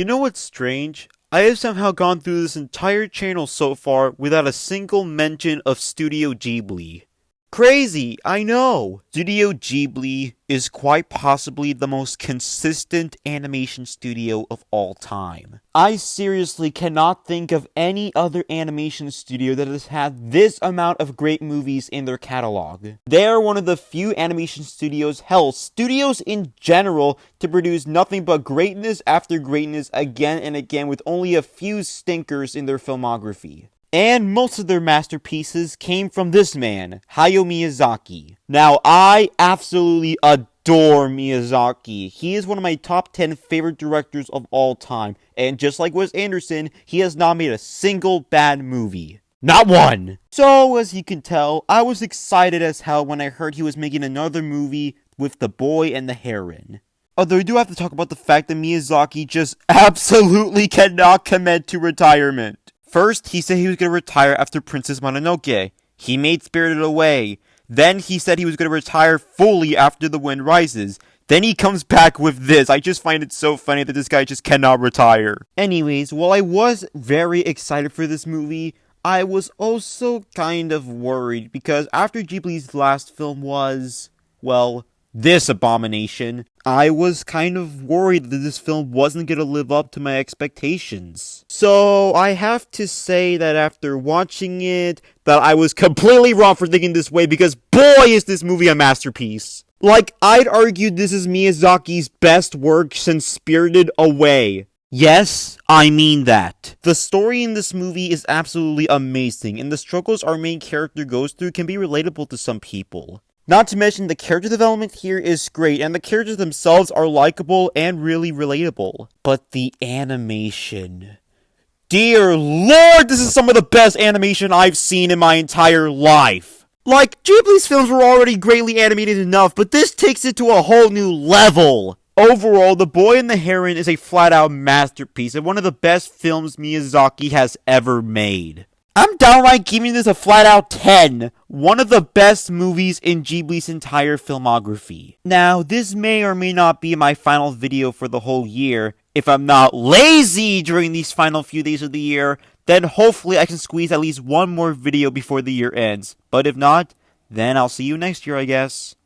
You know what's strange? I have somehow gone through this entire channel so far without a single mention of Studio Ghibli. Crazy, I know! Studio Ghibli is quite possibly the most consistent animation studio of all time. I seriously cannot think of any other animation studio that has had this amount of great movies in their catalog. They are one of the few animation studios, hell, studios in general, to produce nothing but greatness after greatness again and again with only a few stinkers in their filmography. And most of their masterpieces came from this man, Hayao Miyazaki. Now, I absolutely adore Miyazaki. He is one of my top 10 favorite directors of all time. And just like Wes Anderson, he has not made a single bad movie. Not one! So, as you can tell, I was excited as hell when I heard he was making another movie with The Boy and the Heron. Although we do have to talk about the fact that Miyazaki just absolutely cannot commit to retirement. First, he said he was going to retire after Princess Mononoke. He made Spirited Away. Then he said he was going to retire fully after The Wind Rises. Then he comes back with this. I just find it so funny that this guy just cannot retire. Anyways, while I was very excited for this movie, I was also kind of worried because after Ghibli's last film was, well, this abomination, I was kind of worried that this film wasn't going to live up to my expectations. So, I have to say that after watching it, that I was completely wrong for thinking this way because boy is this movie a masterpiece. Like, I'd argue this is Miyazaki's best work since Spirited Away. Yes, I mean that. The story in this movie is absolutely amazing, and the struggles our main character goes through can be relatable to some people. Not to mention, the character development here is great, and the characters themselves are likable and really relatable. But the animation... Dear Lord, this is some of the best animation I've seen in my entire life! Like, Ghibli's films were already greatly animated enough, but this takes it to a whole new level! Overall, The Boy and the Heron is a flat-out masterpiece, and one of the best films Miyazaki has ever made. I'm downright giving this a flat-out 10. One of the best movies in Ghibli's entire filmography. Now, this may or may not be my final video for the whole year. If I'm not lazy during these final few days of the year, then hopefully I can squeeze at least one more video before the year ends. But if not, then I'll see you next year, I guess.